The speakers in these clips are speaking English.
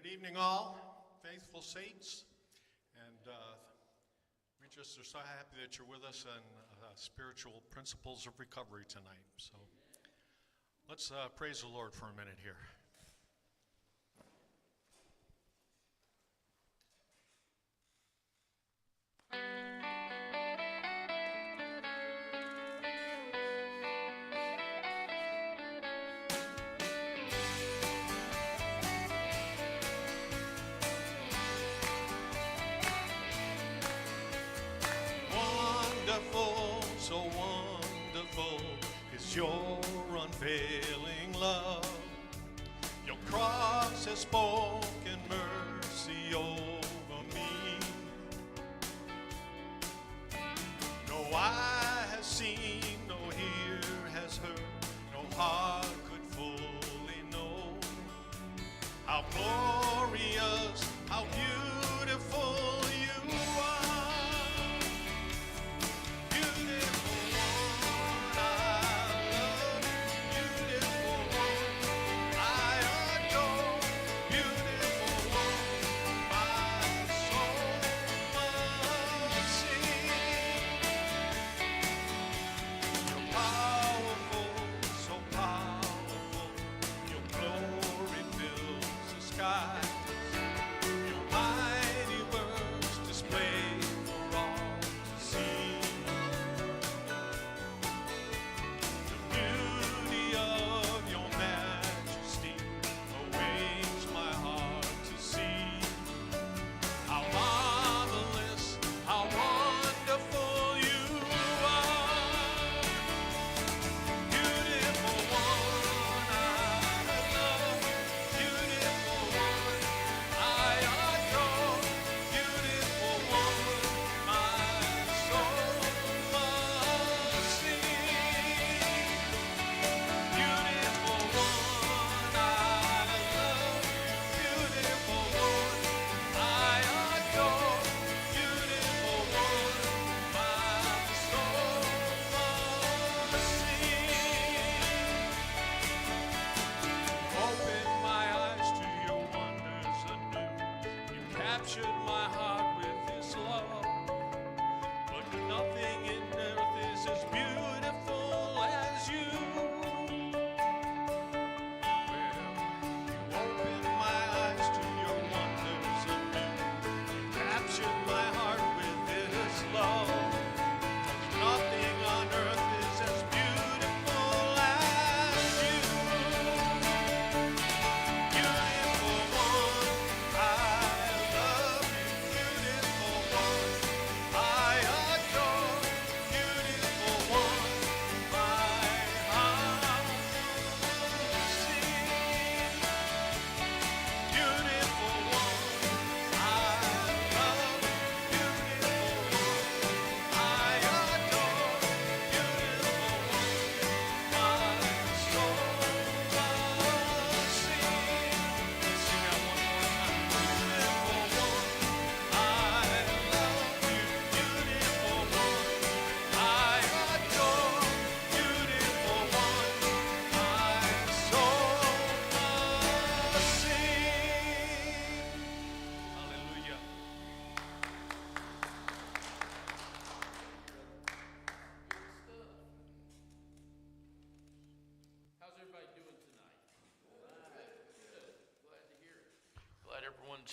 Good evening, all faithful saints, and we just are so happy that you're with us on spiritual principles of recovery tonight. So let's praise the Lord for a minute here. So wonderful is your unfailing love. Your cross has spoken mercy over me. No eye has seen, no ear has heard, no heart could fully know how glorious, how beautiful you are.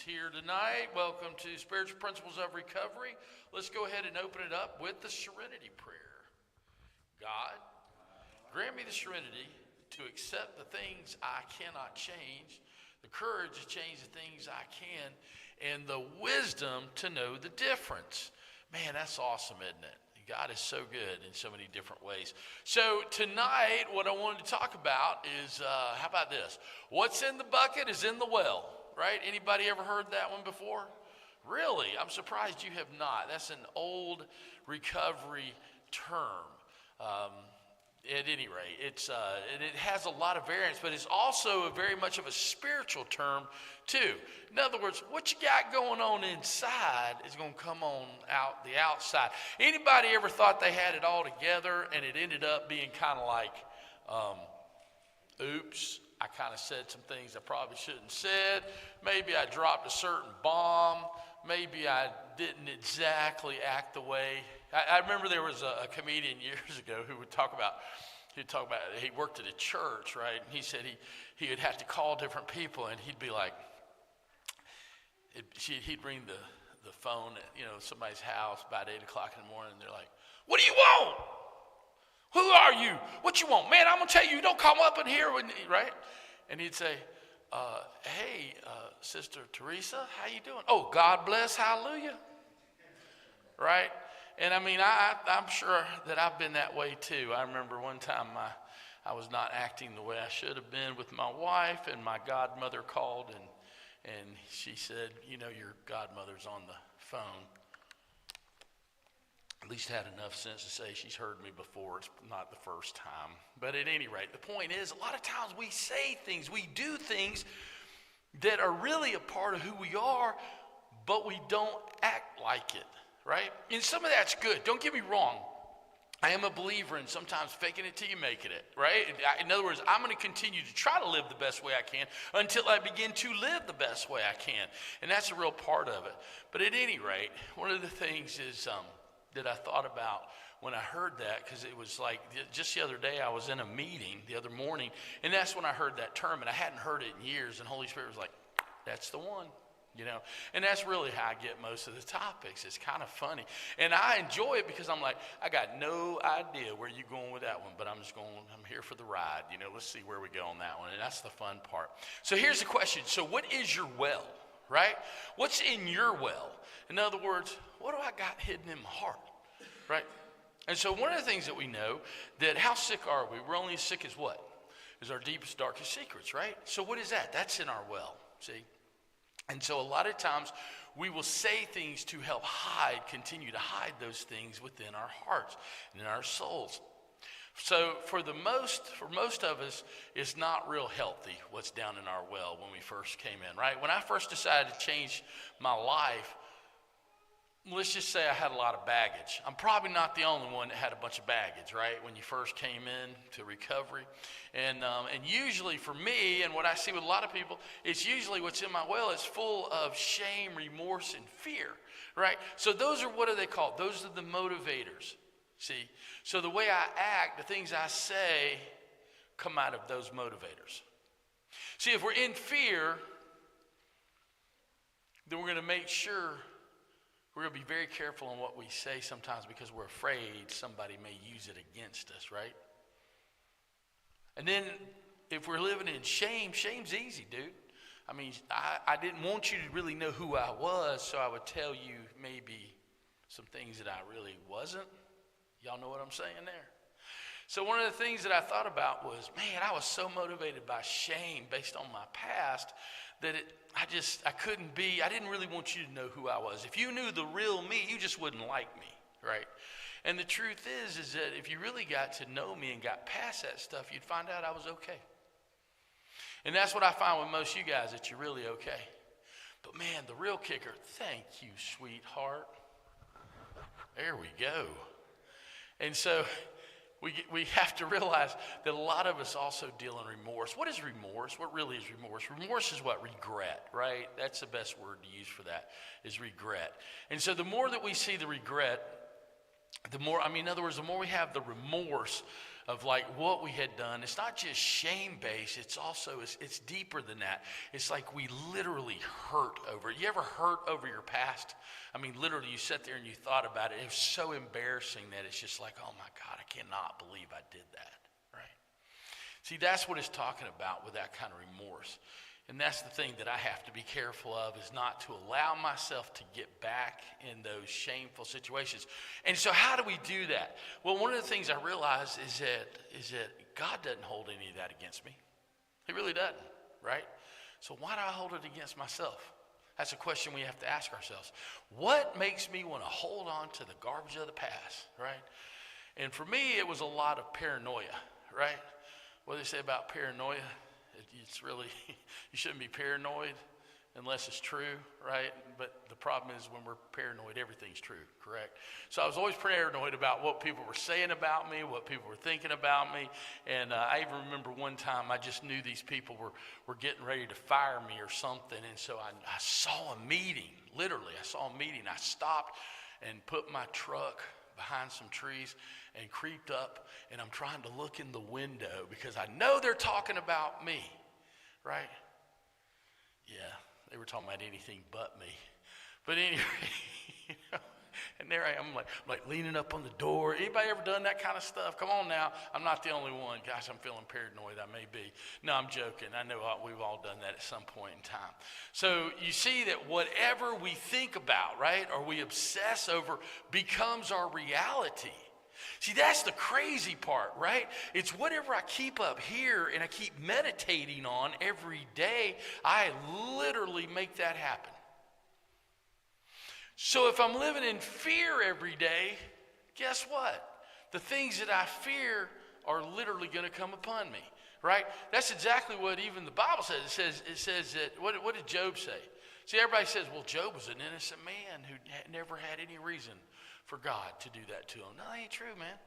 Here tonight. Welcome to Spiritual Principles of Recovery. Let's go ahead and open it up with the Serenity Prayer. God, grant me the serenity to accept the things I cannot change, the courage to change the things I can, and the wisdom to know the difference. Man, that's awesome, isn't it? God is so good in so many different ways. So tonight, what I wanted to talk about is, how about this? What's in the bucket is in the well. Right? Anybody ever heard that one before? Really? I'm surprised you have not. That's an old recovery term. At any rate, and it has a lot of variants, but it's also very much of a spiritual term too. In other words, what you got going on inside is going to come on out the outside. Anybody ever thought they had it all together and it ended up being kind of like, oops, I kind of said some things I probably shouldn't said. Maybe I dropped a certain bomb. Maybe I didn't exactly act the way. I remember there was a comedian years ago who would talk about, he worked at a church, right? And he said he would have to call different people, and he'd be like, he'd ring the phone at, somebody's house about 8 o'clock in the morning, and they're like, "What do you want? Who are you? What you want? Man, I'm going to tell you, don't come up in here," right? And he'd say, "Hey, Sister Teresa, how you doing?" "Oh, God bless, hallelujah." Right? And I mean, I'm sure that I've been that way too. I remember one time I was not acting the way I should have been with my wife, and my godmother called, and she said, "Your godmother's on the phone." At least had enough sense to say she's heard me before. It's not the first time. But at any rate, the point is, a lot of times we say things, we do things that are really a part of who we are, but we don't act like it, right? And some of that's good. Don't get me wrong. I am a believer in sometimes faking it till you make it, right? In other words, I'm going to continue to try to live the best way I can until I begin to live the best way I can. And that's a real part of it. But at any rate, one of the things is that I thought about when I heard that, because it was like just the other day I was in a meeting the other morning, and that's when I heard that term, and I hadn't heard it in years, and Holy Spirit was like, "That's the one." And that's really how I get most of the topics. It's kind of funny. And I enjoy it because I'm like, I got no idea where you're going with that one, but I'm here for the ride. Let's see where we go on that one. And that's the fun part. So here's the question. So what is your well, right? What's in your well? In other words, what do I got hidden in my heart, right? And so one of the things that we know, that how sick are we? We're only as sick as what? Is our deepest, darkest secrets, right? So what is that? That's in our well, see? And so a lot of times we will say things to help continue to hide those things within our hearts and in our souls. So for most of us, it's not real healthy what's down in our well when we first came in, right? When I first decided to change my life, let's just say I had a lot of baggage. I'm probably not the only one that had a bunch of baggage, right? When you first came in to recovery. And usually for me, and what I see with a lot of people, it's usually what's in my well is full of shame, remorse, and fear, right? So those are, what are they called? Those are the motivators, see? So the way I act, the things I say, come out of those motivators. See, if we're in fear, then we're going to make sure we're going to be very careful on what we say sometimes, because we're afraid somebody may use it against us, right? And then if we're living in shame, shame's easy, dude. I mean, I didn't want you to really know who I was, so I would tell you maybe some things that I really wasn't. Y'all know what I'm saying there? So one of the things that I thought about was, man, I was so motivated by shame based on my past that I didn't really want you to know who I was. If you knew the real me, you just wouldn't like me, right? And the truth is that if you really got to know me and got past that stuff, you'd find out I was okay. And that's what I find with most of you guys, that you're really okay. But man, the real kicker, thank you, sweetheart. There we go. And so we have to realize that a lot of us also deal in remorse. What is remorse? What really is remorse? Remorse is what? Regret, right? That's the best word to use for that, is regret. And so the more that we see the regret, the more we have the remorse of like what we had done, it's not just shame-based, it's deeper than that. It's like we literally hurt over it. You ever hurt over your past? I mean, literally, you sat there and you thought about it. It was so embarrassing that it's just like, oh my God, I cannot believe I did that, right? See, that's what it's talking about with that kind of remorse. And that's the thing that I have to be careful of, is not to allow myself to get back in those shameful situations. And so how do we do that? Well, one of the things I realize is that God doesn't hold any of that against me. He really doesn't, right? So why do I hold it against myself? That's a question we have to ask ourselves. What makes me want to hold on to the garbage of the past, right? And for me, it was a lot of paranoia, right? What do they say about paranoia? It's really, you shouldn't be paranoid. unless it's true, right? But the problem is when we're paranoid, everything's true, correct? So I was always paranoid about what people were saying about me, what people were thinking about me. And I even remember one time I just knew these people were getting ready to fire me or something. And so I saw a meeting, literally, I saw a meeting. I stopped and put my truck behind some trees and creeped up, and I'm trying to look in the window because I know they're talking about me, right? Yeah, they were talking about anything but me. But anyway, you know, and there I am, I'm like leaning up on the door. Anybody ever done that kind of stuff? Come on now. I'm not the only one. Gosh, I'm feeling paranoid. I may be. No, I'm joking. I know we've all done that at some point in time. So you see that whatever we think about, right, or we obsess over becomes our reality. See, that's the crazy part, right? It's whatever I keep up here and I keep meditating on every day, I literally make that happen. So if I'm living in fear every day, guess what? The things that I fear are literally going to come upon me, right? That's exactly what even the Bible says. It says that, what did Job say? See, everybody says, well, Job was an innocent man who never had any reason for God to do that to him. No, that ain't true, man.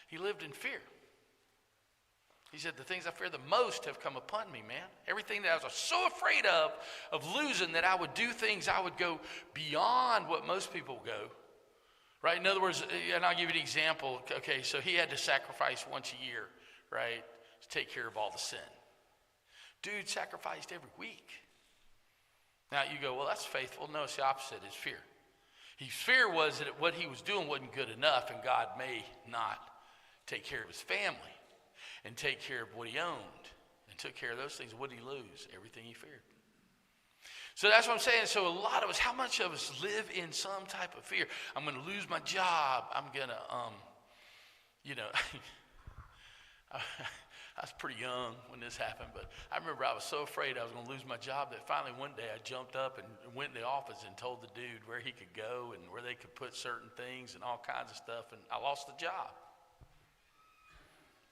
He lived in fear. He said, the things I fear the most have come upon me, man. Everything that I was so afraid of losing, that I would do things, I would go beyond what most people go. Right? In other words, and I'll give you an example. Okay, so he had to sacrifice once a year, right, to take care of all the sin. Dude sacrificed every week. Now you go, well, that's faithful. No, it's the opposite. It's fear. His fear was that what he was doing wasn't good enough, and God may not take care of his family and take care of what he owned and took care of those things. What did he lose? Everything he feared. So that's what I'm saying. So a lot of us, how much of us live in some type of fear? I'm going to lose my job. I'm going to, I was pretty young when this happened, but I remember I was so afraid I was going to lose my job that finally one day I jumped up and went in the office and told the dude where he could go and where they could put certain things and all kinds of stuff, and I lost the job.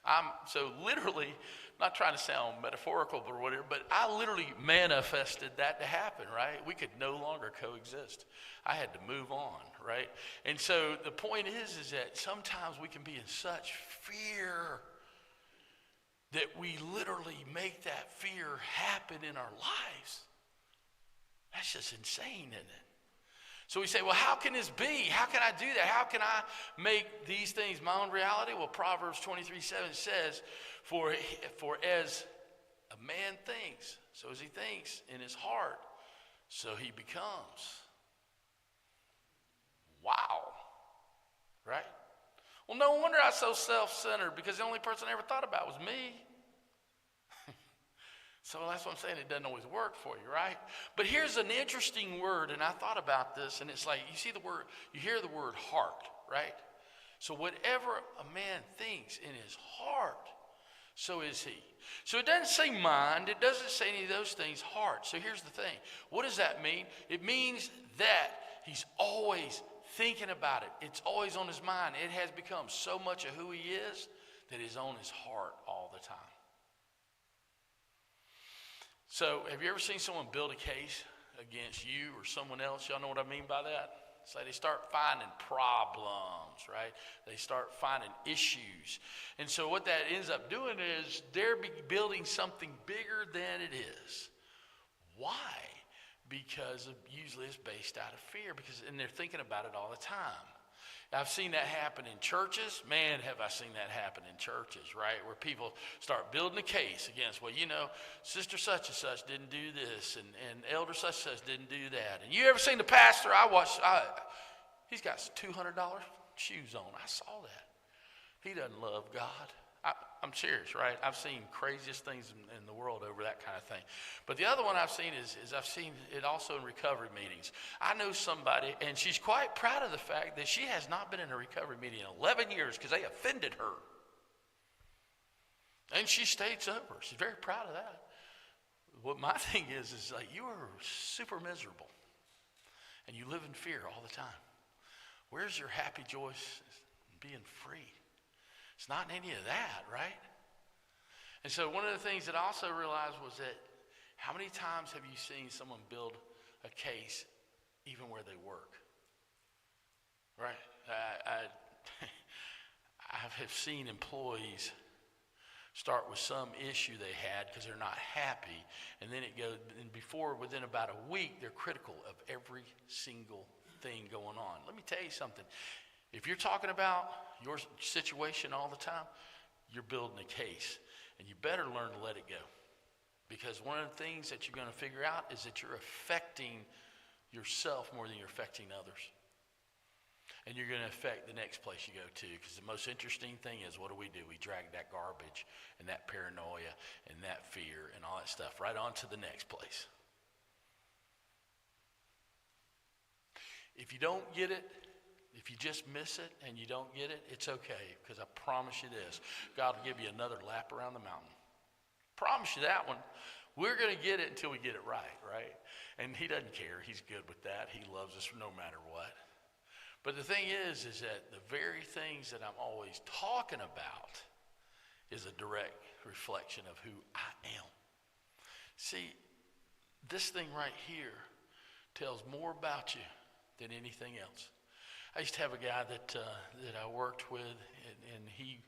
I'm so literally, not trying to sound metaphorical or whatever, but I literally manifested that to happen, right? We could no longer coexist. I had to move on, right? And so the point is that sometimes we can be in such fear that we literally make that fear happen in our lives. That's just insane, isn't it? So we say, well, how can this be? How can I do that? How can I make these things my own reality? Well, Proverbs 23:7 says, for as a man thinks, so as he thinks in his heart, so he becomes. Wow. Right? Well, no wonder I was so self-centered, because the only person I ever thought about was me. So that's what I'm saying. It doesn't always work for you, right? But here's an interesting word, and I thought about this, and it's like, you see the word, you hear the word heart, right? So whatever a man thinks in his heart, so is he. So it doesn't say mind. It doesn't say any of those things, heart. So here's the thing. What does that mean? It means that he's always thinking about it. It's always on his mind. It has become so much of who he is that it's on his heart all the time. So have you ever seen someone build a case against you or someone else? Y'all know what I mean by that? It's like they start finding problems, right? They start finding issues. And so what that ends up doing is they're building something bigger than it is. Why? Because usually it's based out of fear, and they're thinking about it all the time. I've seen that happen in churches. Man, have I seen that happen in churches, right? Where people start building a case against, well, you know, sister such and such didn't do this, and elder such and such didn't do that. And you ever seen the pastor he's got $200 shoes on. I saw that. He doesn't love God. I'm serious, right? I've seen craziest things in the world over that kind of thing. But the other one I've seen is I've seen it also in recovery meetings. I know somebody, and she's quite proud of the fact that she has not been in a recovery meeting in 11 years because they offended her. And she stayed sober. She's very proud of that. What my thing is like, you are super miserable, and you live in fear all the time. Where's your happy, joyous, being free? It's not in any of that, right? And so one of the things that I also realized was that How many times have you seen someone build a case even where they work? Right? I have seen employees start with some issue they had because they're not happy, and then it goes, and within about a week, they're critical of every single thing going on. Let me tell you something. If you're talking about your situation all the time, you're building a case, and you better learn to let it go. Because one of the things that you're going to figure out is that you're affecting yourself more than you're affecting others. And you're going to affect the next place you go to. Because the most interesting thing is, what do? We drag that garbage and that paranoia and that fear and all that stuff right on to the next place. If you don't get it, if you just miss it and you don't get it, it's okay. Because I promise you this, God will give you another lap around the mountain. Promise you that one. We're going to get it until we get it right? And he doesn't care. He's good with that. He loves us no matter what. But the thing is that the very things that I'm always talking about is a direct reflection of who I am. See, this thing right here tells more about you than anything else. I used to have a guy that I worked with, and he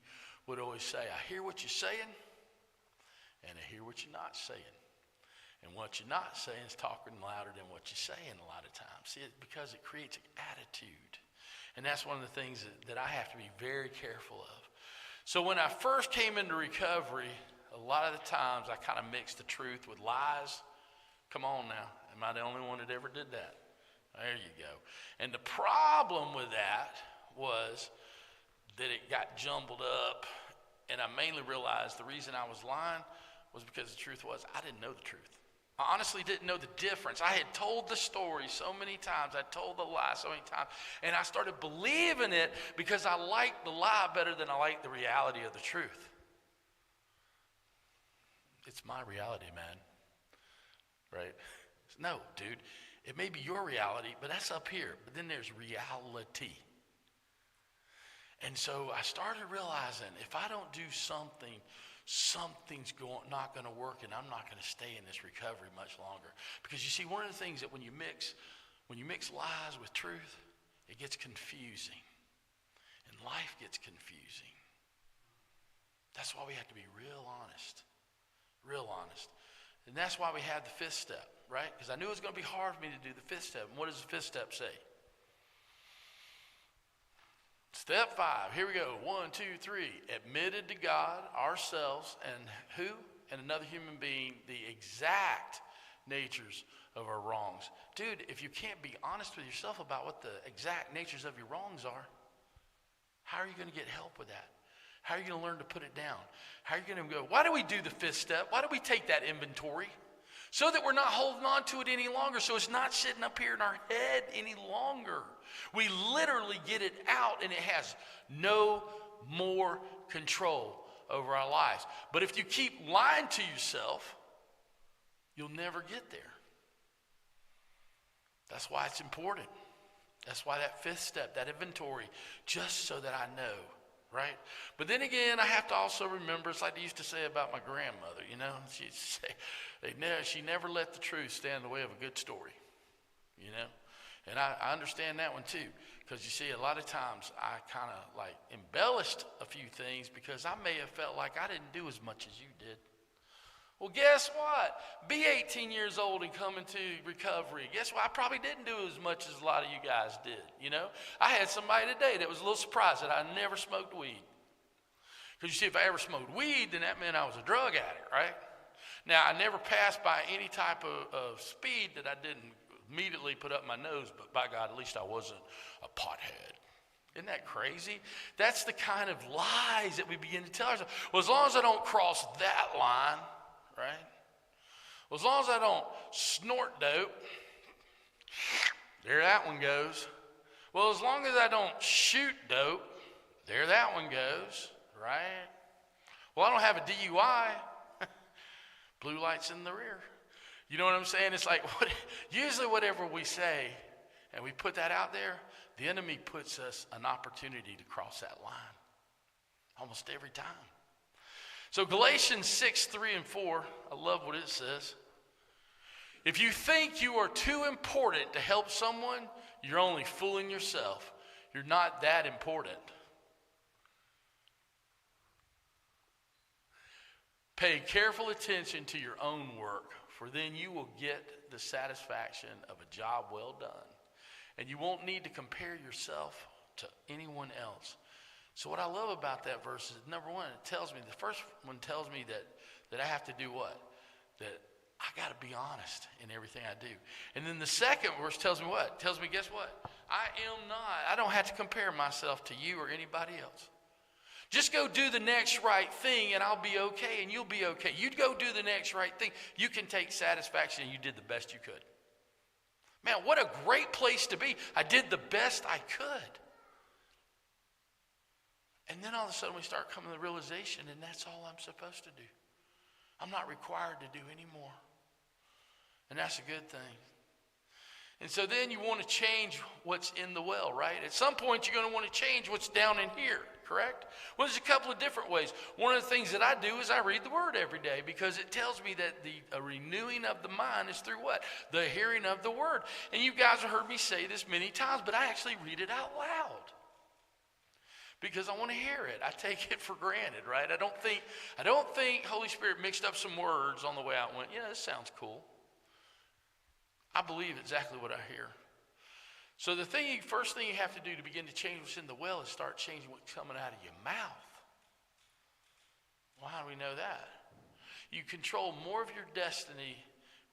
would always say, I hear what you're saying, and I hear what you're not saying. And what you're not saying is talking louder than what you're saying a lot of times. See, it's because it creates an attitude. And that's one of the things that I have to be very careful of. So when I first came into recovery, a lot of the times I kind of mixed the truth with lies. Come on now. Am I the only one that ever did that? There you go. And the problem with that was that it got jumbled up. And I mainly realized the reason I was lying was because the truth was I didn't know the truth. I honestly didn't know the difference. I had told the story so many times. I told the lie so many times. And I started believing it because I liked the lie better than I liked the reality of the truth. It's my reality, man. Right? No, dude. It may be your reality, but that's up here. But then there's reality. And so I started realizing if I don't do something, something's not going to work, and I'm not going to stay in this recovery much longer. Because you see, one of the things that when you mix lies with truth, it gets confusing. And life gets confusing. That's why we have to be real honest. Real honest. And that's why we had the fifth step, right? Because I knew it was going to be hard for me to do the fifth step. And what does the fifth step say? Step 5, here we go. 1, 2, 3. Admitted to God, ourselves, and who? And another human being, the exact natures of our wrongs. Dude, if you can't be honest with yourself about what the exact natures of your wrongs are, how are you going to get help with that? How are you going to learn to put it down? How are you going to go, why do we do the fifth step? Why do we take that inventory? So that we're not holding on to it any longer. So it's not sitting up here in our head any longer. We literally get it out, and it has no more control over our lives. But if you keep lying to yourself, you'll never get there. That's why it's important. That's why that fifth step, that inventory, just so that I know, right? But then again, I have to also remember, it's like they used to say about my grandmother, you know. She'd say, she never let the truth stand in the way of a good story, you know. And I understand that one too, because you see, a lot of times I kind of like embellished a few things because I may have felt like I didn't do as much as you did. Well, guess what? Be 18 years old and come into recovery. Guess what? I probably didn't do as much as a lot of you guys did, you know. I had somebody today that was a little surprised that I never smoked weed. Because you see, if I ever smoked weed, then that meant I was a drug addict, right? Now, I never passed by any type of speed that I didn't immediately put up my nose, but by God, at least I wasn't a pothead. Isn't that crazy? That's the kind of lies that we begin to tell ourselves. Well, as long as I don't cross that line, right? Well, as long as I don't snort dope, there that one goes. Well, as long as I don't shoot dope, there that one goes, right? Well, I don't have a DUI. Blue lights in the rear. You know what I'm saying? It's like, usually whatever we say and we put that out there, the enemy puts us an opportunity to cross that line almost every time. So Galatians 6, 3, and 4, I love what it says. If you think you are too important to help someone, you're only fooling yourself. You're not that important. Pay careful attention to your own work, for then you will get the satisfaction of a job well done. And you won't need to compare yourself to anyone else. So what I love about that verse is, number one, it tells me, the first one tells me that I have to do what? That I got to be honest in everything I do. And then the second verse tells me what? It tells me, guess what? I don't have to compare myself to you or anybody else. Just go do the next right thing and I'll be okay and you'll be okay. You go do the next right thing. You can take satisfaction and you did the best you could. Man, what a great place to be. I did the best I could. And then all of a sudden we start coming to the realization, and that's all I'm supposed to do. I'm not required to do anymore. And that's a good thing. And so then you want to change what's in the well, right? At some point you're going to want to change what's down in here, correct? Well, there's a couple of different ways. One of the things that I do is I read the Word every day, because it tells me that a renewing of the mind is through what? The hearing of the Word. And you guys have heard me say this many times, but I actually read it out loud, because I want to hear it. I take it for granted, right? I don't think Holy Spirit mixed up some words on the way out and went, yeah, this sounds cool. I believe exactly what I hear. So the first thing you have to do to begin to change what's in the well is start changing what's coming out of your mouth. Well, how do we know that? You control more of your destiny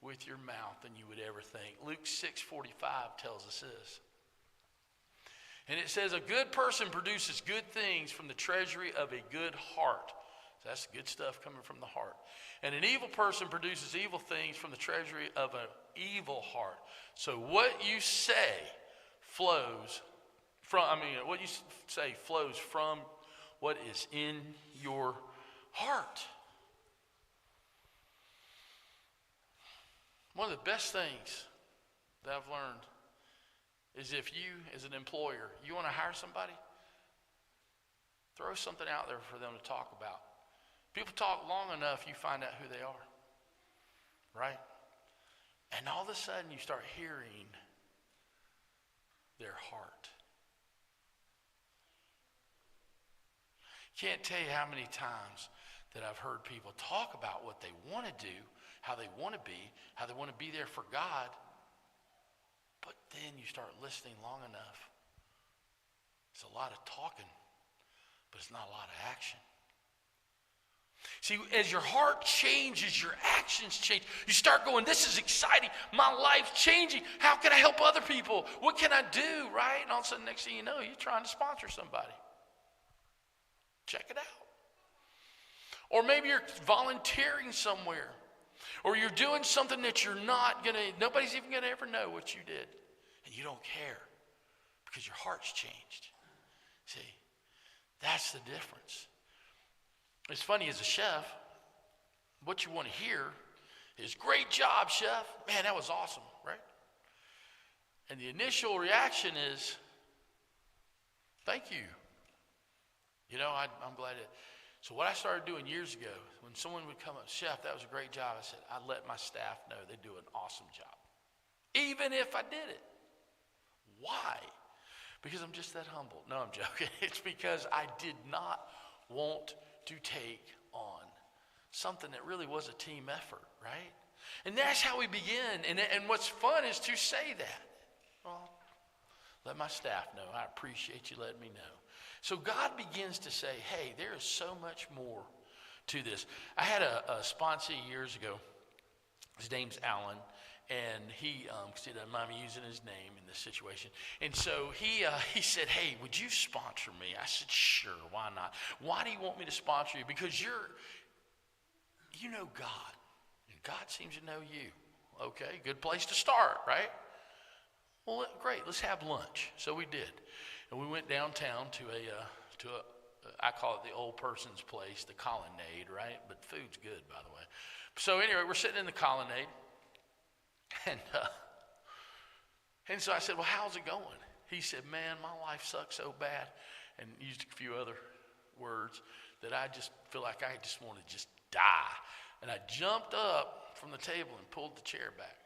with your mouth than you would ever think. Luke 6:45 tells us this. And it says, a good person produces good things from the treasury of a good heart. So that's good stuff coming from the heart. And an evil person produces evil things from the treasury of an evil heart. So what you say flows from what is in your heart. One of the best things that I've learned is, if you, as an employer, you want to hire somebody, throw something out there for them to talk about. People talk long enough, you find out who they are, right? And all of a sudden, you start hearing their heart. Can't tell you how many times that I've heard people talk about what they want to do, how they want to be there for God. But then you start listening long enough. It's a lot of talking, but it's not a lot of action. See, as your heart changes, your actions change. You start going, this is exciting. My life's changing. How can I help other people? What can I do, right? And all of a sudden, next thing you know, you're trying to sponsor somebody. Check it out. Or maybe you're volunteering somewhere. Or you're doing something that nobody's even going to ever know what you did. And you don't care because your heart's changed. See, that's the difference. It's funny, as a chef, what you want to hear is, great job, chef. Man, that was awesome, right? And the initial reaction is, thank you. I'm glad it. So what I started doing years ago, when someone would come up, chef, that was a great job, I said, I'd let my staff know they do an awesome job, even if I did it. Why? Because I'm just that humble. No, I'm joking. It's because I did not want to take on something that really was a team effort, right? And that's how we begin. And what's fun is to say that. Well, let my staff know. I appreciate you letting me know. So God begins to say, hey, there is so much more to this. I had a sponsee years ago. His name's Alan. And he doesn't mind me using his name in this situation. And so he said, hey, would you sponsor me? I said, sure, why not? Why do you want me to sponsor you? Because you know God. And God seems to know you. Okay, good place to start, right? Well, great, let's have lunch. So we did. And we went downtown to I call it the old person's place, the Colonnade, right? But food's good, by the way. So anyway, we're sitting in the Colonnade. And so I said, well, how's it going? He said, man, my life sucks so bad, and used a few other words, that I just feel like I just want to just die. And I jumped up from the table and pulled the chair back.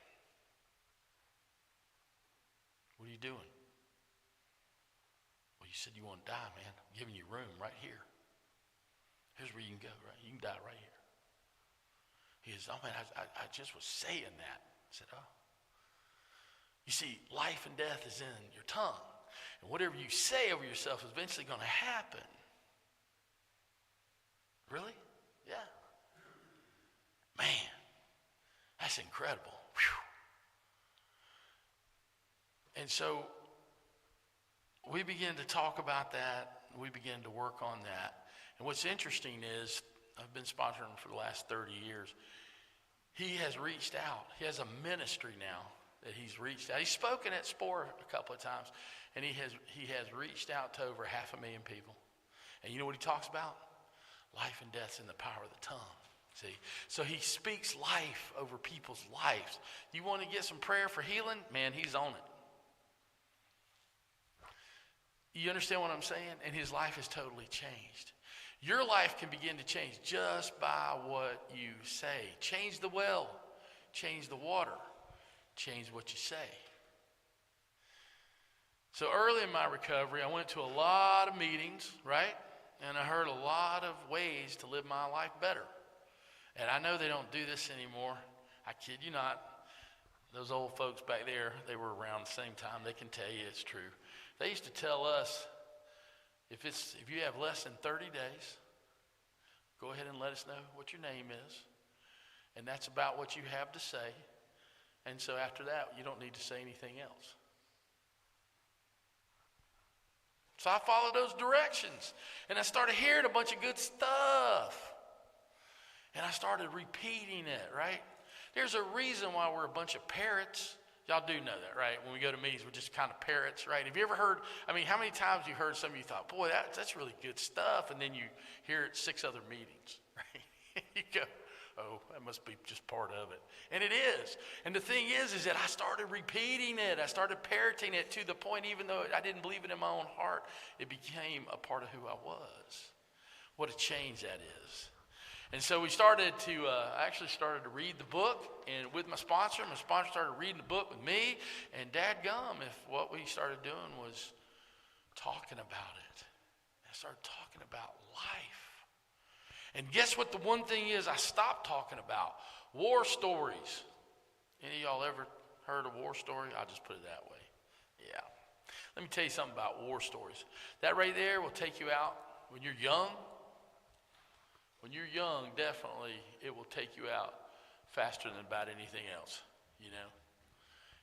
What are you doing? Well, you said you want to die, man. I'm giving you room right here. Here's where you can go, right? You can die right here. He says, oh, man, I just was saying that. I said, oh. You see, life and death is in your tongue. And whatever you say over yourself is eventually going to happen. Really? Yeah. Man, that's incredible. Whew. And so we begin to talk about that. We begin to work on that. And what's interesting is, I've been sponsoring him for the last 30 years. He has reached out. He has a ministry now that he's reached out. He's spoken at SPOR a couple of times, and he has reached out to over 500,000 people. And you know what he talks about? Life and death's in the power of the tongue. See? So he speaks life over people's lives. You want to get some prayer for healing? Man, he's on it. You understand what I'm saying? And his life has totally changed. Your life can begin to change just by what you say. Change the well, change the water, change what you say. So early in my recovery, I went to a lot of meetings, right? And I heard a lot of ways to live my life better. And I know they don't do this anymore. I kid you not. Those old folks back there, they were around the same time. They can tell you it's true. They used to tell us, if you have less than 30 days, go ahead and let us know what your name is. And that's about what you have to say. And so after that, you don't need to say anything else. So I followed those directions. And I started hearing a bunch of good stuff. And I started repeating it, right? There's a reason why we're a bunch of parrots. Y'all do know that, right? When we go to meetings, we're just kind of parrots, right? Have you ever heard, how many times you heard some of you thought, boy, that's really good stuff, and then you hear it 6 other meetings, right? You go, oh, that must be just part of it. And it is. And the thing is that I started repeating it. I started parroting it to the point, even though I didn't believe it in my own heart, it became a part of who I was. What a change that is. And so we started to, I actually started to read the book and with my sponsor started reading the book with me, and dadgum, if what we started doing was talking about it. I started talking about life. And guess what the one thing is I stopped talking about? War stories. Any of y'all ever heard a war story? I'll just put it that way. Yeah. Let me tell you something about war stories. That right there will take you out when you're young. When you're young, definitely, it will take you out faster than about anything else, you know.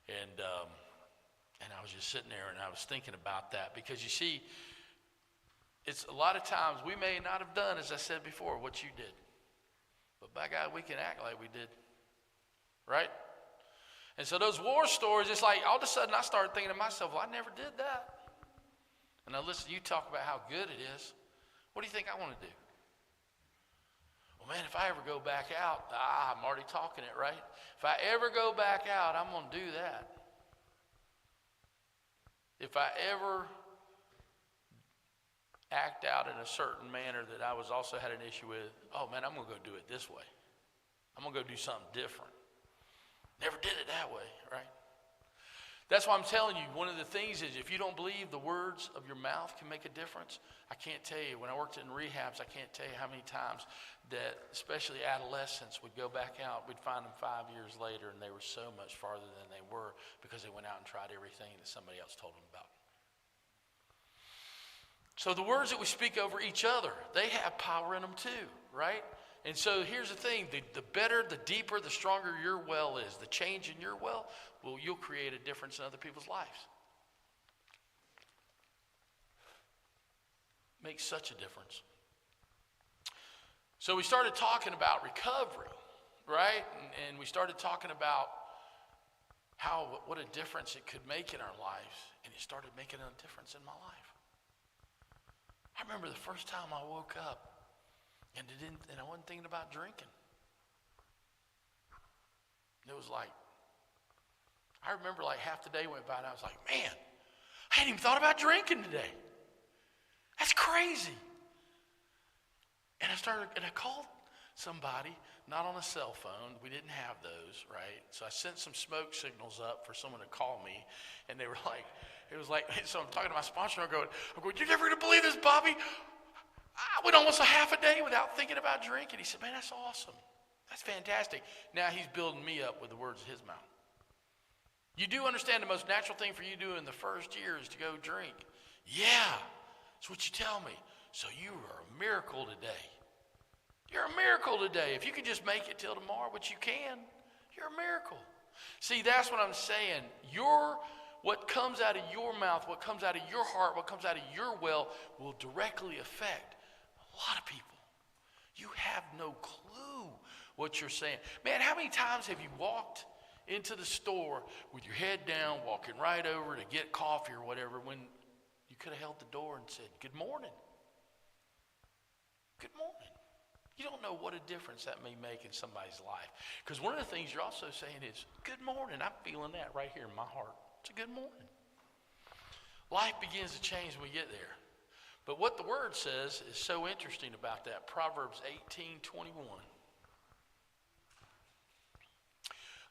And I was just sitting there and I was thinking about that because you see, it's a lot of times we may not have done, as I said before, what you did. But by God, we can act like we did, right? And so those war stories, it's like all of a sudden I started thinking to myself, well, I never did that. And I listen to you talk about how good it is. What do you think I want to do? Well, man, if I ever go back out, I'm already talking it, right? If I ever go back out, I'm going to do that. If I ever act out in a certain manner that I also had an issue with, oh, man, I'm going to go do it this way. I'm going to go do something different. Never did it that way, right? That's why I'm telling you, one of the things is if you don't believe the words of your mouth can make a difference, I can't tell you. When I worked in rehabs, I can't tell you how many times that especially adolescents would go back out. We'd find them 5 years later, and they were so much farther than they were because they went out and tried everything that somebody else told them about. So the words that we speak over each other, they have power in them too, right? And so here's the thing, the better, the deeper, the stronger your well is, the change in your well, you'll create a difference in other people's lives. Makes such a difference. So we started talking about recovery, right? And we started talking about what a difference it could make in our lives. And it started making a difference in my life. I remember the first time I woke up and I wasn't thinking about drinking. It was like, I remember like half the day went by and I was like, man, I hadn't even thought about drinking today. That's crazy. And I called somebody, not on a cell phone. We didn't have those, right? So I sent some smoke signals up for someone to call me, and they were like, it was like, so I'm talking to my sponsor, and I'm going, you're never going to believe this, Bobby. I went almost a half a day without thinking about drinking. He said, man, that's awesome. That's fantastic. Now he's building me up with the words of his mouth. You do understand the most natural thing for you to do in the first year is to go drink. Yeah, that's what you tell me. So you are a miracle today. You're a miracle today. If you could just make it till tomorrow, which you can, you're a miracle. See, that's what I'm saying. What comes out of your mouth, what comes out of your heart, what comes out of your well will directly affect a lot of people. You have no clue what you're saying. Man, how many times have you walked into the store with your head down, walking right over to get coffee or whatever, when you could have held the door and said, good morning. Good morning. You don't know what a difference that may make in somebody's life. Because one of the things you're also saying is, good morning. I'm feeling that right here in my heart. It's a good morning. Life begins to change when we get there. But what the word says is so interesting about that. Proverbs 18:21.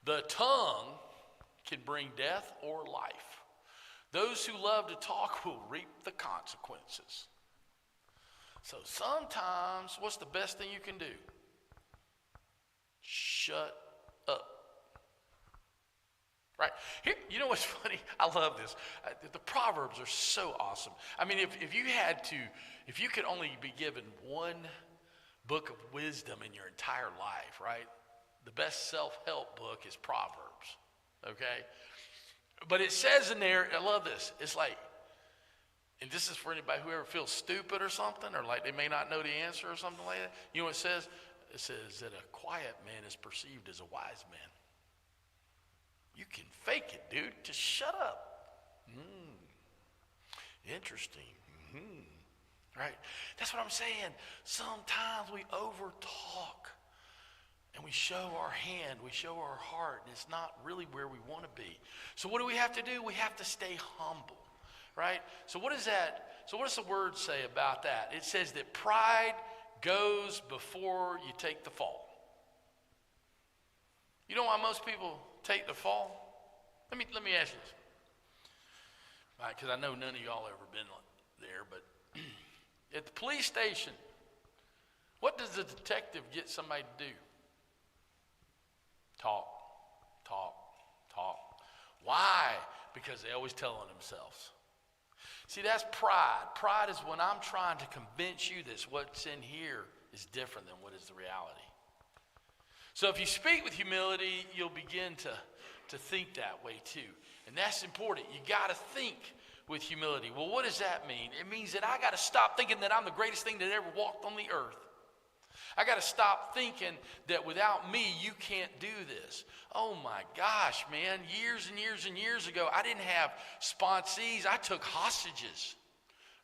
The tongue can bring death or life. Those who love to talk will reap the consequences. So sometimes, what's the best thing you can do? Shut up. Right? Here, you know what's funny? I love this. The Proverbs are so awesome. I mean, if you could only be given one book of wisdom in your entire life, right? The best self-help book is Proverbs, okay? But it says in there, I love this, it's like, and this is for anybody who ever feels stupid or something, or like they may not know the answer or something like that. You know what it says? It says that a quiet man is perceived as a wise man. You can fake it, dude. Just shut up. Interesting. Right? That's what I'm saying. Sometimes we over-talk. And we show our hand, we show our heart, and it's not really where we want to be. So what do we have to do? We have to stay humble, right? So what is that? So what does the word say about that? It says that pride goes before you take the fall. You know why most people take the fall? Let me ask you this. All right, because I know none of y'all ever been there, but at the police station, what does the detective get somebody to do? Talk. Why? Because they always tell on themselves. See, that's pride. Pride is when I'm trying to convince you that what's in here is different than what is the reality. So if you speak with humility, you'll begin to think that way too. And that's important. You got to think with humility. Well, what does that mean? It means that I got to stop thinking that I'm the greatest thing that ever walked on the earth. I got to stop thinking that without me, you can't do this. Oh my gosh, man. Years and years and years ago, I didn't have sponsees. I took hostages,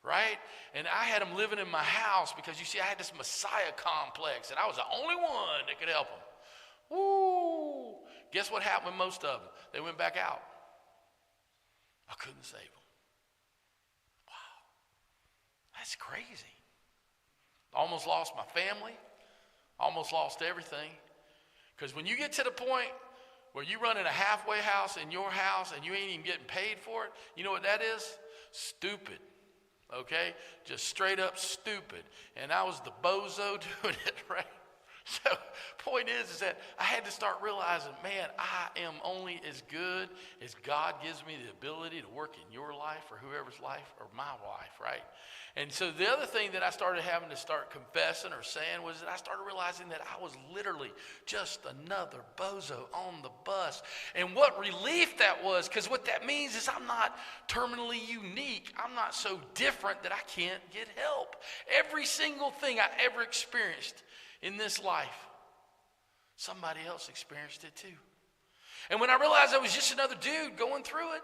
right? And I had them living in my house because, you see, I had this Messiah complex, and I was the only one that could help them. Woo! Guess what happened with most of them? They went back out. I couldn't save them. Wow. That's crazy. Almost lost my family. Almost lost everything. Because when you get to the point where you run in a halfway house in your house and you ain't even getting paid for it, you know what that is? Stupid. Okay? Just straight up stupid. And I was the bozo doing it, right? So point is that I had to start realizing, man, I am only as good as God gives me the ability to work in your life or whoever's life or my life, right? And so the other thing that I started having to start confessing or saying was that I started realizing that I was literally just another bozo on the bus. And what relief that was, because what that means is I'm not terminally unique. I'm not so different that I can't get help. Every single thing I ever experienced in this life, somebody else experienced it too. And when I realized I was just another dude going through it,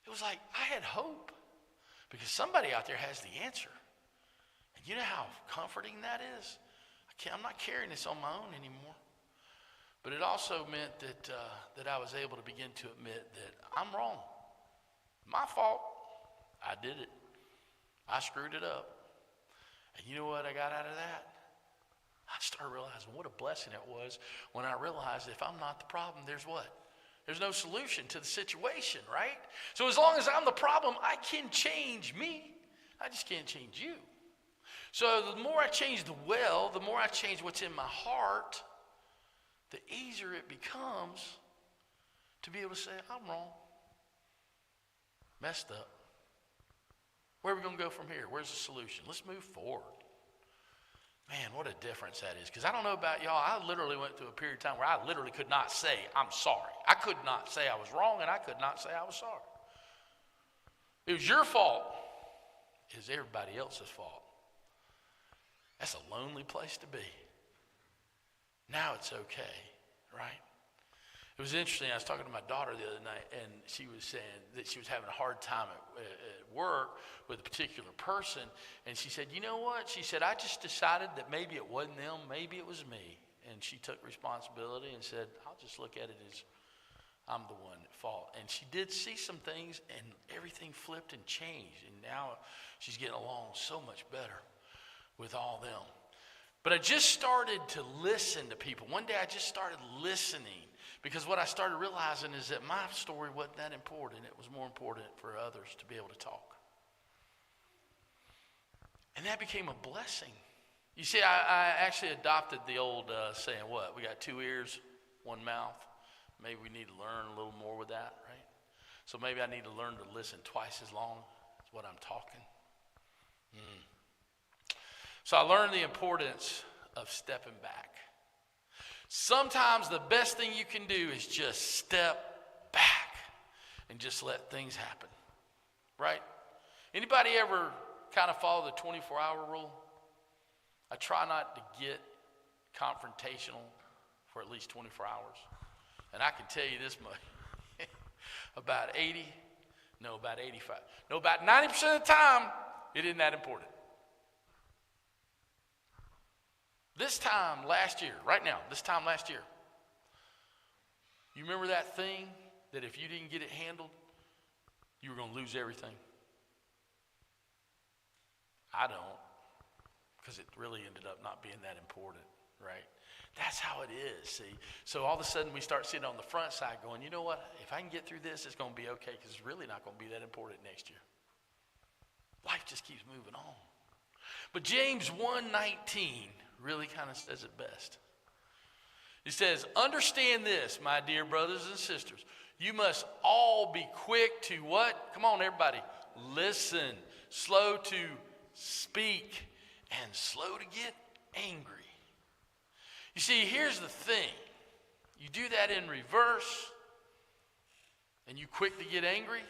it was like I had hope because somebody out there has the answer. And you know how comforting that is? I'm not carrying this on my own anymore. But it also meant that I was able to begin to admit that I'm wrong. My fault. I did it. I screwed it up. And you know what I got out of that? I started realizing what a blessing it was when I realized if I'm not the problem, there's what? There's no solution to the situation, right? So as long as I'm the problem, I can change me. I just can't change you. So the more I change the well, the more I change what's in my heart, the easier it becomes to be able to say, I'm wrong. Messed up. Where are we going to go from here? Where's the solution? Let's move forward. Man, what a difference that is. Because I don't know about y'all, I literally went through a period of time where I literally could not say, I'm sorry. I could not say I was wrong, and I could not say I was sorry. It was your fault. It was everybody else's fault. That's a lonely place to be. Now it's okay, right? It was interesting. I was talking to my daughter the other night, and she was saying that she was having a hard time at work with a particular person. And she said, you know what? She said, I just decided that maybe it wasn't them, maybe it was me. And she took responsibility and said, I'll just look at it as I'm the one at fault. And she did see some things, and everything flipped and changed. And now she's getting along so much better with all them. But I just started to listen to people. One day I just started listening. Because what I started realizing is that my story wasn't that important. It was more important for others to be able to talk. And that became a blessing. You see, I actually adopted the old saying, what? We got 2 ears, 1 mouth. Maybe we need to learn a little more with that, right? So maybe I need to learn to listen twice as long as what I'm talking. So I learned the importance of stepping back. Sometimes the best thing you can do is just step back and just let things happen, right? Anybody ever kind of follow the 24-hour rule? I try not to get confrontational for at least 24 hours. And I can tell you this much, about 85, about 90% of the time, it isn't that important. This time last year, right now, this time last year, you remember that thing that if you didn't get it handled, you were going to lose everything? I don't, because it really ended up not being that important, right? That's how it is, see? So all of a sudden we start sitting on the front side going, you know what? If I can get through this, it's going to be okay, because it's really not going to be that important next year. Life just keeps moving on. But James 1:19 really kind of says it best. It says, understand this, my dear brothers and sisters. You must all be quick to what? Come on, everybody. Listen, slow to speak, and slow to get angry. You see, here's the thing. You do that in reverse, and you quick to get angry,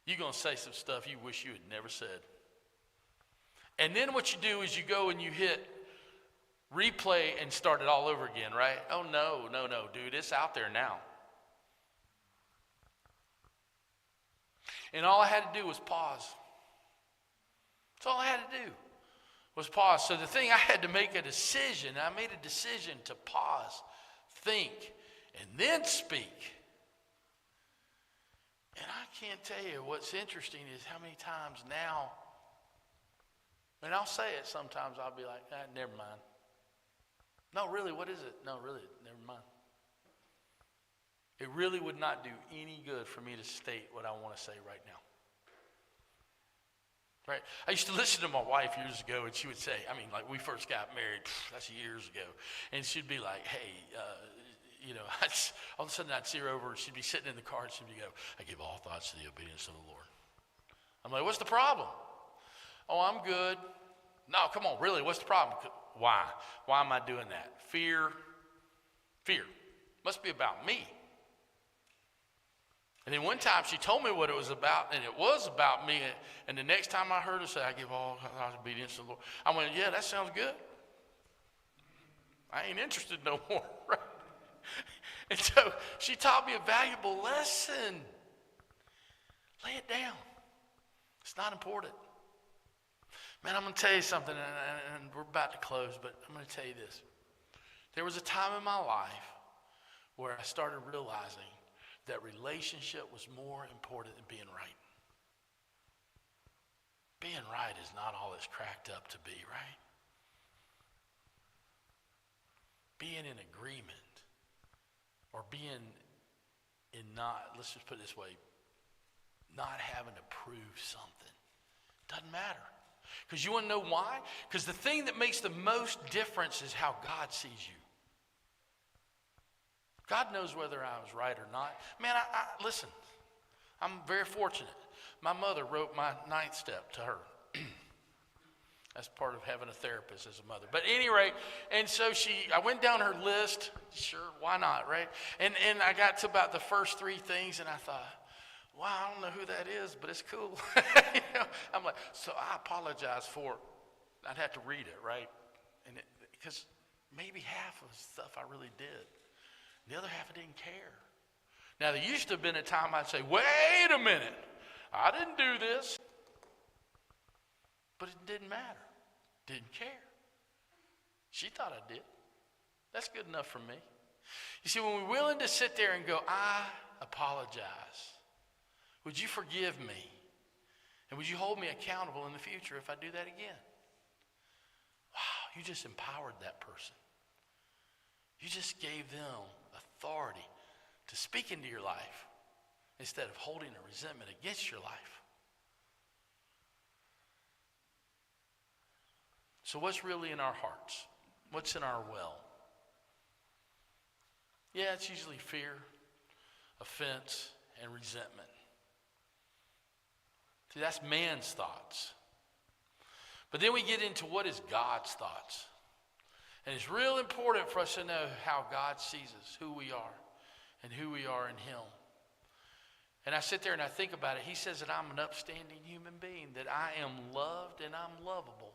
you're going to say some stuff you wish you had never said. And then what you do is you go and you hit replay and start it all over again, right? Oh, no, dude, it's out there now. And all I had to do was pause. That's all I had to do was pause. So the thing, I had to make a decision. I made a decision to pause, think, and then speak. And I can't tell you what's interesting is how many times now, and I'll say it sometimes, I'll be like, never mind. No, really, what is it? No, really, never mind. It really would not do any good for me to state what I want to say right now. Right? I used to listen to my wife years ago, and she would say, like we first got married, that's years ago, and she'd be like, hey, all of a sudden I'd see her over, and she'd be sitting in the car, and she'd go, I give all thoughts to the obedience of the Lord. I'm like, what's the problem? Oh, I'm good. No, come on, really, what's the problem? Why? Why am I doing that? Fear. Must be about me. And then one time she told me what it was about, and it was about me. And the next time I heard her say, I give all obedience to the Lord, I went, yeah, that sounds good. I ain't interested no more, right? And so she taught me a valuable lesson. Lay it down. It's not important. Man, I'm going to tell you something, and we're about to close, but I'm going to tell you this. There was a time in my life where I started realizing that relationship was more important than being right. Being right is not all it's cracked up to be, right? being in agreement or being in not, let's just put it this way, not having to prove something. Doesn't matter. Because you want to know why? Because the thing that makes the most difference is how God sees you. God knows whether I was right or not. Man, listen, I'm very fortunate. My mother wrote my 9th step to her. That's part of having a therapist as a mother. But at any rate, and so I went down her list. Sure, why not, right? And I got to about the first 3 things, and I thought, wow, I don't know who that is, but it's cool. I'm like, so I apologize for, I'd have to read it, right? And because maybe half of the stuff I really did. The other half I didn't care. Now, there used to have been a time I'd say, wait a minute, I didn't do this. But it didn't matter. Didn't care. She thought I did. That's good enough for me. You see, when we're willing to sit there and go, I apologize. Would you forgive me? And would you hold me accountable in the future if I do that again? Wow, you just empowered that person. You just gave them authority to speak into your life instead of holding a resentment against your life. So what's really in our hearts? What's in our well? Yeah, it's usually fear, offense, and resentment. See, that's man's thoughts. But then we get into what is God's thoughts. And it's real important for us to know how God sees us, who we are, and who we are in Him. And I sit there and I think about it. He says that I'm an upstanding human being, that I am loved and I'm lovable.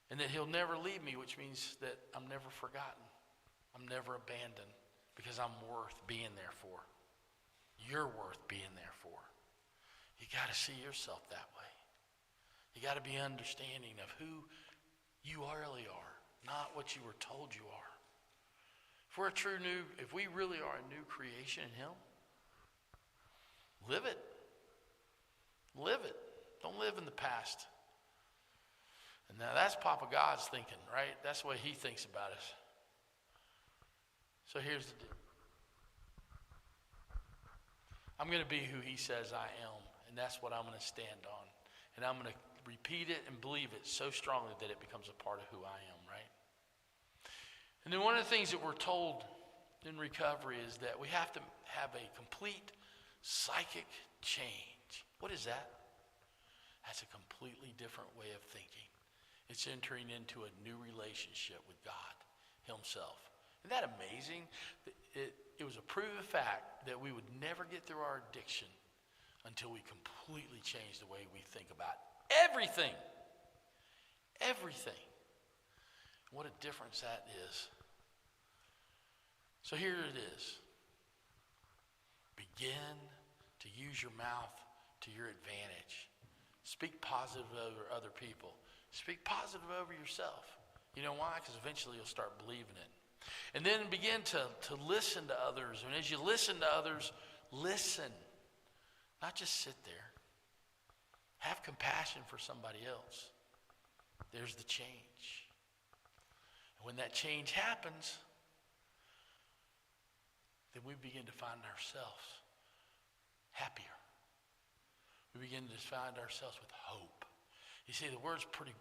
And that He'll never leave me, which means that I'm never forgotten. I'm never abandoned because I'm worth being there for. You're worth being there for. You got to see yourself that way. You got to be understanding of who you really are, not what you were told you are. If we really are a new creation in Him, live it. Live it. Don't live in the past. And now that's Papa God's thinking, right? That's the way He thinks about us. So here's the deal. I'm going to be who He says I am, and that's what I'm going to stand on. And I'm going to repeat it and believe it so strongly that it becomes a part of who I am, right? And then one of the things that we're told in recovery is that we have to have a complete psychic change. What is that? That's a completely different way of thinking. It's entering into a new relationship with God Himself. Isn't that amazing? It was a proven fact that we would never get through our addiction until we completely changed the way we think about everything. Everything. What a difference that is. So here it is. Begin to use your mouth to your advantage. Speak positive over other people. Speak positive over yourself. You know why? Because eventually you'll start believing it. And then begin to listen to others. And as you listen to others, listen. Not just sit there. Have compassion for somebody else. There's the change. And when that change happens, then we begin to find ourselves happier. We begin to find ourselves with hope. You see, the word's pretty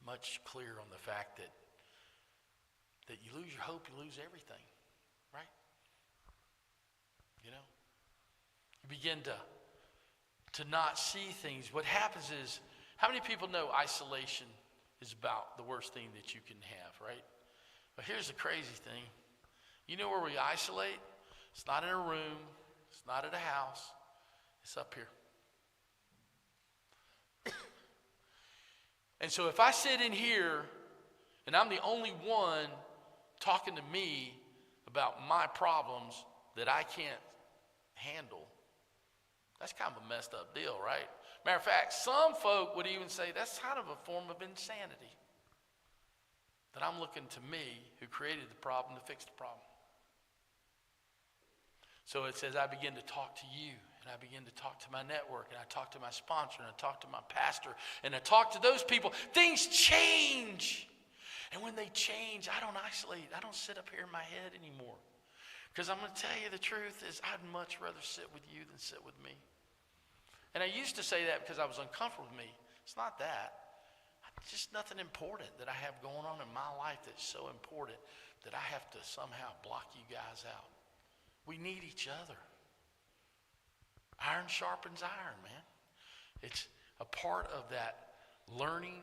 much clear on the fact that you lose your hope, you lose everything, right? You know? You begin to not see things. What happens is, how many people know isolation is about the worst thing that you can have, right? But here's the crazy thing. You know where we isolate? It's not in a room. It's not at a house. It's up here. And so if I sit in here and I'm the only one talking to me about my problems that I can't handle, that's kind of a messed up deal, right? Matter of fact, some folk would even say that's kind of a form of insanity. That I'm looking to me, who created the problem, to fix the problem. So it says, I begin to talk to you and I begin to talk to my network, and I talk to my sponsor, and I talk to my pastor, and I talk to those people, things change. And when they change, I don't isolate. I don't sit up here in my head anymore. Because I'm going to tell you the truth is I'd much rather sit with you than sit with me. And I used to say that because I was uncomfortable with me. It's not that. It's just nothing important that I have going on in my life that's so important that I have to somehow block you guys out. We need each other. Iron sharpens iron, man. It's a part of that learning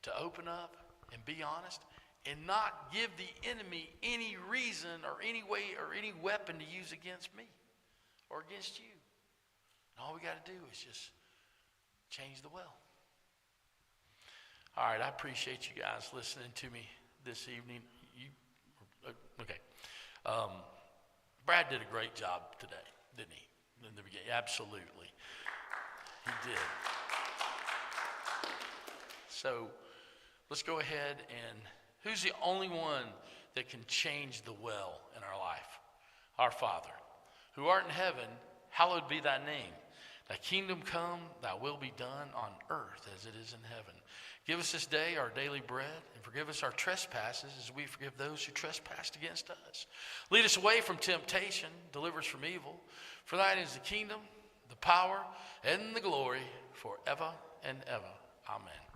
to open up and be honest and not give the enemy any reason or any way or any weapon to use against me or against you. And all we got to do is just change the well. All right, I appreciate you guys listening to me this evening. Okay. Brad did a great job today, didn't he? In the beginning, absolutely. He did. So let's go ahead and who's the only one that can change the well in our life? Our Father, who art in heaven, hallowed be thy name. Thy kingdom come, thy will be done on earth as it is in heaven. Give us this day our daily bread, and forgive us our trespasses as we forgive those who trespass against us. Lead us away from temptation, deliver us from evil. For thine is the kingdom, the power, and the glory forever and ever. Amen.